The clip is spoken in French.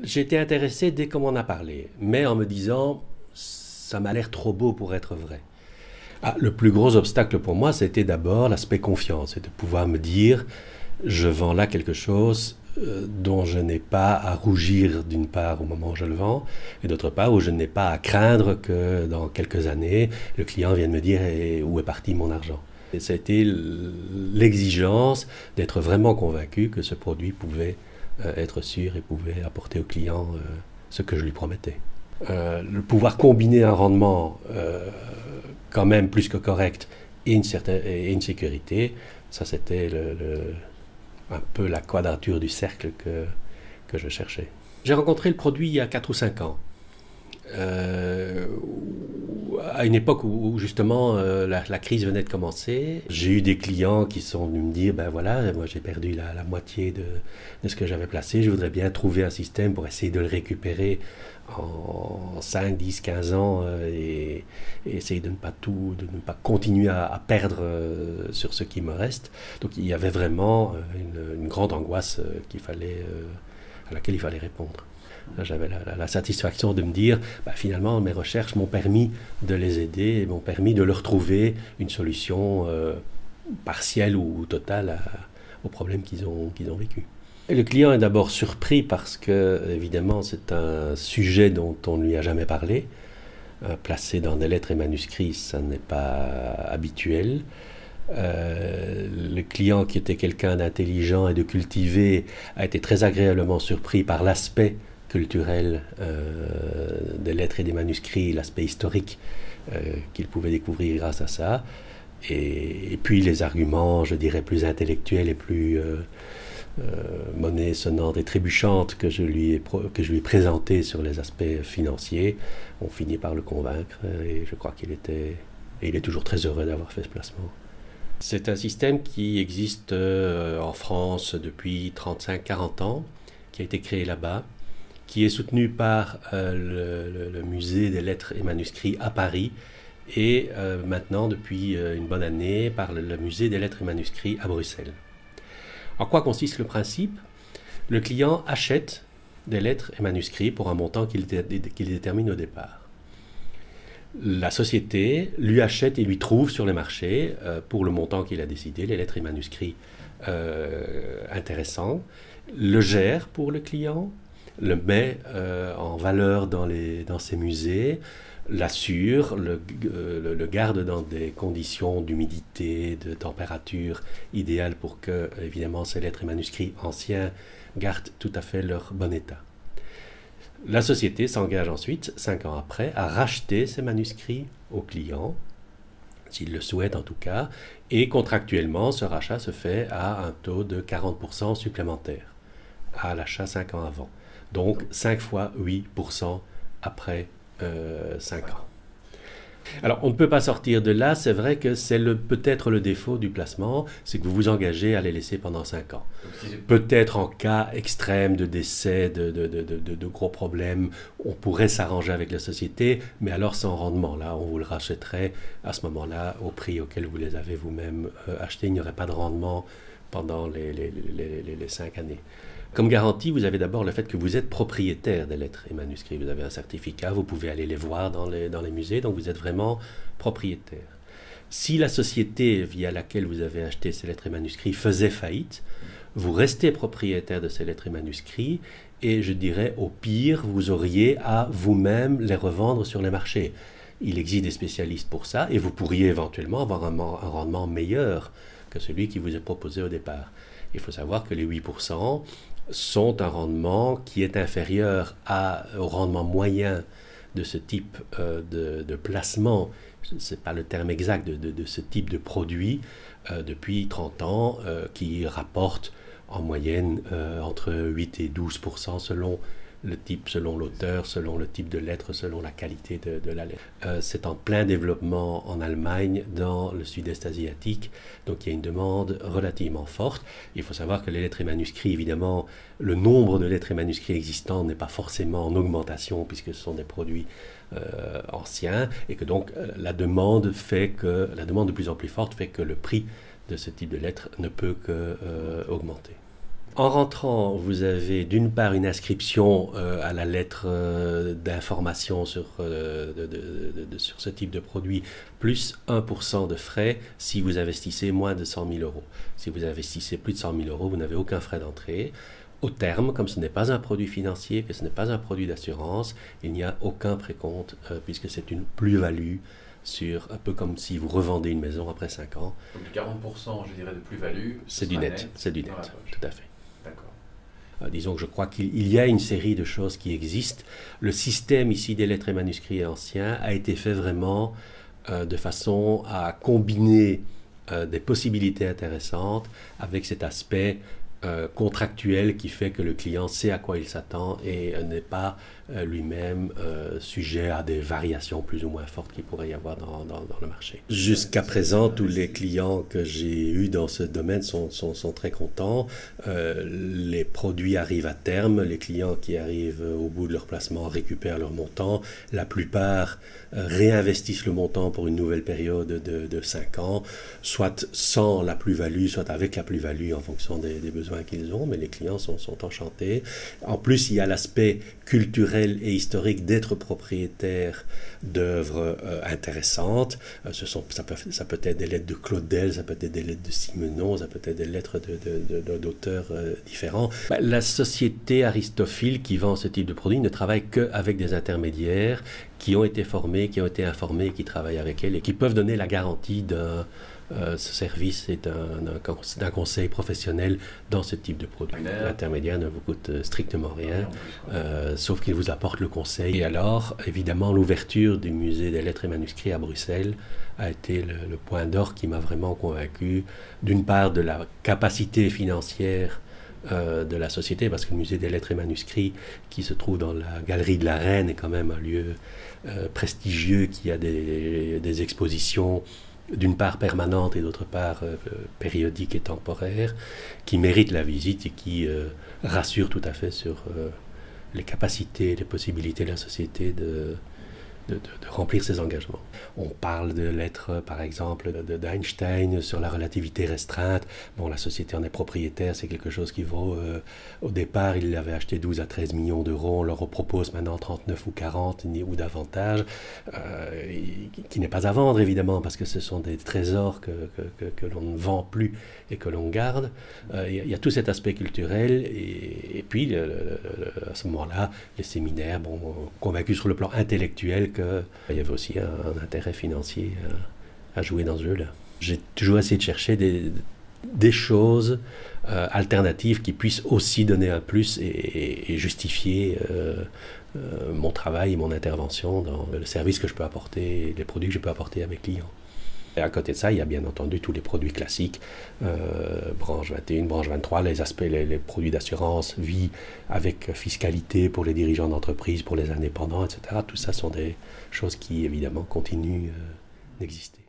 J'ai été intéressé dès qu'on m'en a parlé, mais en me disant, ça m'a l'air trop beau pour être vrai. Le plus gros obstacle pour moi, c'était d'abord l'aspect confiance, et de pouvoir me dire, je vends là quelque chose dont je n'ai pas à rougir d'une part au moment où je le vends, et d'autre part où je n'ai pas à craindre que dans quelques années, le client vienne me dire où est parti mon argent. Et ça a été l'exigence d'être vraiment convaincu que ce produit pouvait être sûr et pouvait apporter au client ce que je lui promettais. Le pouvoir combiner un rendement quand même plus que correct et une sécurité, ça c'était un peu la quadrature du cercle que je cherchais. J'ai rencontré le produit il y a 4 ou 5 ans. À une époque où justement la crise venait de commencer, j'ai eu des clients qui sont venus me dire, ben voilà, moi j'ai perdu la moitié de ce que j'avais placé, je voudrais bien trouver un système pour essayer de le récupérer en 5, 10, 15 ans et essayer de ne pas continuer à perdre sur ce qui me reste. Donc il y avait vraiment une grande angoisse à laquelle il fallait répondre. J'avais la satisfaction de me dire, finalement, mes recherches m'ont permis de les aider et m'ont permis de leur trouver une solution partielle ou totale aux problèmes qu'ils ont vécu. Et le client est d'abord surpris parce que, évidemment, c'est un sujet dont on ne lui a jamais parlé. Placé dans des lettres et manuscrits, ça n'est pas habituel. Le client, qui était quelqu'un d'intelligent et de cultivé, a été très agréablement surpris par l'aspect culturel des lettres et des manuscrits, l'aspect historique qu'il pouvait découvrir grâce à ça. Et puis les arguments, je dirais, plus intellectuels et plus monnaie sonnante et trébuchante que je lui ai présentés sur les aspects financiers ont fini par le convaincre. Et je crois il est toujours très heureux d'avoir fait ce placement. C'est un système qui existe en France depuis 35-40 ans, qui a été créé là-bas, qui est soutenu par le musée des lettres et manuscrits à Paris et maintenant, depuis une bonne année, par le musée des lettres et manuscrits à Bruxelles. En quoi consiste le principe? Le client achète des lettres et manuscrits pour un montant qu'il détermine au départ. La société lui achète et lui trouve sur les marchés, pour le montant qu'il a décidé, les lettres et manuscrits intéressants, le gère pour le client, le met en valeur dans ses musées, l'assure, le garde dans des conditions d'humidité, de température idéales pour que, évidemment, ces lettres et manuscrits anciens gardent tout à fait leur bon état. La société s'engage ensuite, 5 ans après, à racheter ces manuscrits au client, s'il le souhaite en tout cas, et contractuellement, ce rachat se fait à un taux de 40% supplémentaire à l'achat 5 ans avant. Donc 5 fois 8% après 5 ans. Alors, on ne peut pas sortir de là. C'est vrai que c'est peut-être le défaut du placement, c'est que vous vous engagez à les laisser pendant 5 ans. Peut-être en cas extrême de décès, de gros problèmes, on pourrait s'arranger avec la société, mais alors sans rendement. Là, on vous le rachèterait à ce moment-là au prix auquel vous les avez vous-même achetés. Il n'y aurait pas de rendement pendant les 5 années. Comme garantie, vous avez d'abord le fait que vous êtes propriétaire des lettres et manuscrits. Vous avez un certificat, vous pouvez aller les voir dans les musées, donc vous êtes vraiment propriétaire. Si la société via laquelle vous avez acheté ces lettres et manuscrits faisait faillite, vous restez propriétaire de ces lettres et manuscrits et je dirais au pire, vous auriez à vous-même les revendre sur les marchés. Il existe des spécialistes pour ça et vous pourriez éventuellement avoir un rendement meilleur que celui qui vous est proposé au départ. Il faut savoir que les 8% sont un rendement qui est inférieur au rendement moyen de ce type de placement, ce n'est pas le terme exact, de ce type de produit depuis 30 ans, qui rapporte en moyenne entre 8 et 12% selon le type, selon l'auteur, selon le type de lettre, selon la qualité de la lettre. C'est en plein développement en Allemagne, dans le sud-est asiatique, donc il y a une demande relativement forte. Il faut savoir que les lettres et manuscrits, évidemment, le nombre de lettres et manuscrits existants n'est pas forcément en augmentation, puisque ce sont des produits anciens, et que donc la demande de plus en plus forte fait que le prix de ce type de lettres ne peut qu'augmenter. En rentrant, vous avez d'une part une inscription à la lettre d'information sur ce type de produit, plus 1% de frais si vous investissez moins de 100 000 euros. Si vous investissez plus de 100 000 euros, vous n'avez aucun frais d'entrée. Au terme, comme ce n'est pas un produit financier, que ce n'est pas un produit d'assurance, il n'y a aucun précompte puisque c'est une plus-value un peu comme si vous revendez une maison après 5 ans. Donc 40%, je dirais, de plus-value, c'est du net, tout à fait. D'accord. Disons que je crois qu'il y a une série de choses qui existent. Le système ici des lettres et manuscrits anciens a été fait vraiment de façon à combiner des possibilités intéressantes avec cet aspect contractuel qui fait que le client sait à quoi il s'attend et n'est pas lui-même sujet à des variations plus ou moins fortes qu'il pourrait y avoir dans le marché. Jusqu'à présent, tous les clients que j'ai eus dans ce domaine sont très contents. Les produits arrivent à terme, les clients qui arrivent au bout de leur placement récupèrent leur montant. La plupart réinvestissent le montant pour une nouvelle période de 5 ans, soit sans la plus-value, soit avec la plus-value en fonction des besoins qu'ils ont, mais les clients sont enchantés. En plus, il y a l'aspect culturel et historique d'être propriétaire d'œuvres intéressantes. Ça peut être des lettres de Claudel, ça peut être des lettres de Simenon, ça peut être des lettres d'auteurs différents. La société aristophile qui vend ce type de produit ne travaille qu'avec des intermédiaires qui ont été formés, qui ont été informés, qui travaillent avec elle et qui peuvent donner la garantie ce service est d'un conseil professionnel dans ce type de produit. L'intermédiaire ne vous coûte strictement rien, sauf qu'il vous apporte le conseil. Et alors, évidemment, l'ouverture du musée des lettres et manuscrits à Bruxelles a été le point d'or qui m'a vraiment convaincu, d'une part de la capacité financière de la société, parce que le musée des lettres et manuscrits, qui se trouve dans la galerie de la Reine, est quand même un lieu prestigieux qui a des expositions d'une part permanente et d'autre part périodique et temporaire, qui mérite la visite et qui rassure tout à fait sur les capacités, les possibilités de la société de remplir ses engagements. On parle de lettres, par exemple, d'Einstein sur la relativité restreinte. Bon, la société en est propriétaire, c'est quelque chose qui vaut... au départ, il avait acheté 12 à 13 millions d'euros, on leur propose maintenant 39 ou 40 ou davantage, qui n'est pas à vendre, évidemment, parce que ce sont des trésors que l'on ne vend plus et que l'on garde. Il y a tout cet aspect culturel, et puis, à ce moment-là, les séminaires, convaincus sur le plan intellectuel qu'il y avait aussi un intérêt financier à jouer dans ce jeu-là. J'ai toujours essayé de chercher des choses alternatives qui puissent aussi donner un plus et justifier mon travail et mon intervention dans le service que je peux apporter, les produits que je peux apporter à mes clients. Et à côté de ça, il y a bien entendu tous les produits classiques, branche 21, branche 23, les aspects, les produits d'assurance, vie avec fiscalité pour les dirigeants d'entreprise, pour les indépendants, etc. Tout ça sont des choses qui, évidemment, continuent d'exister.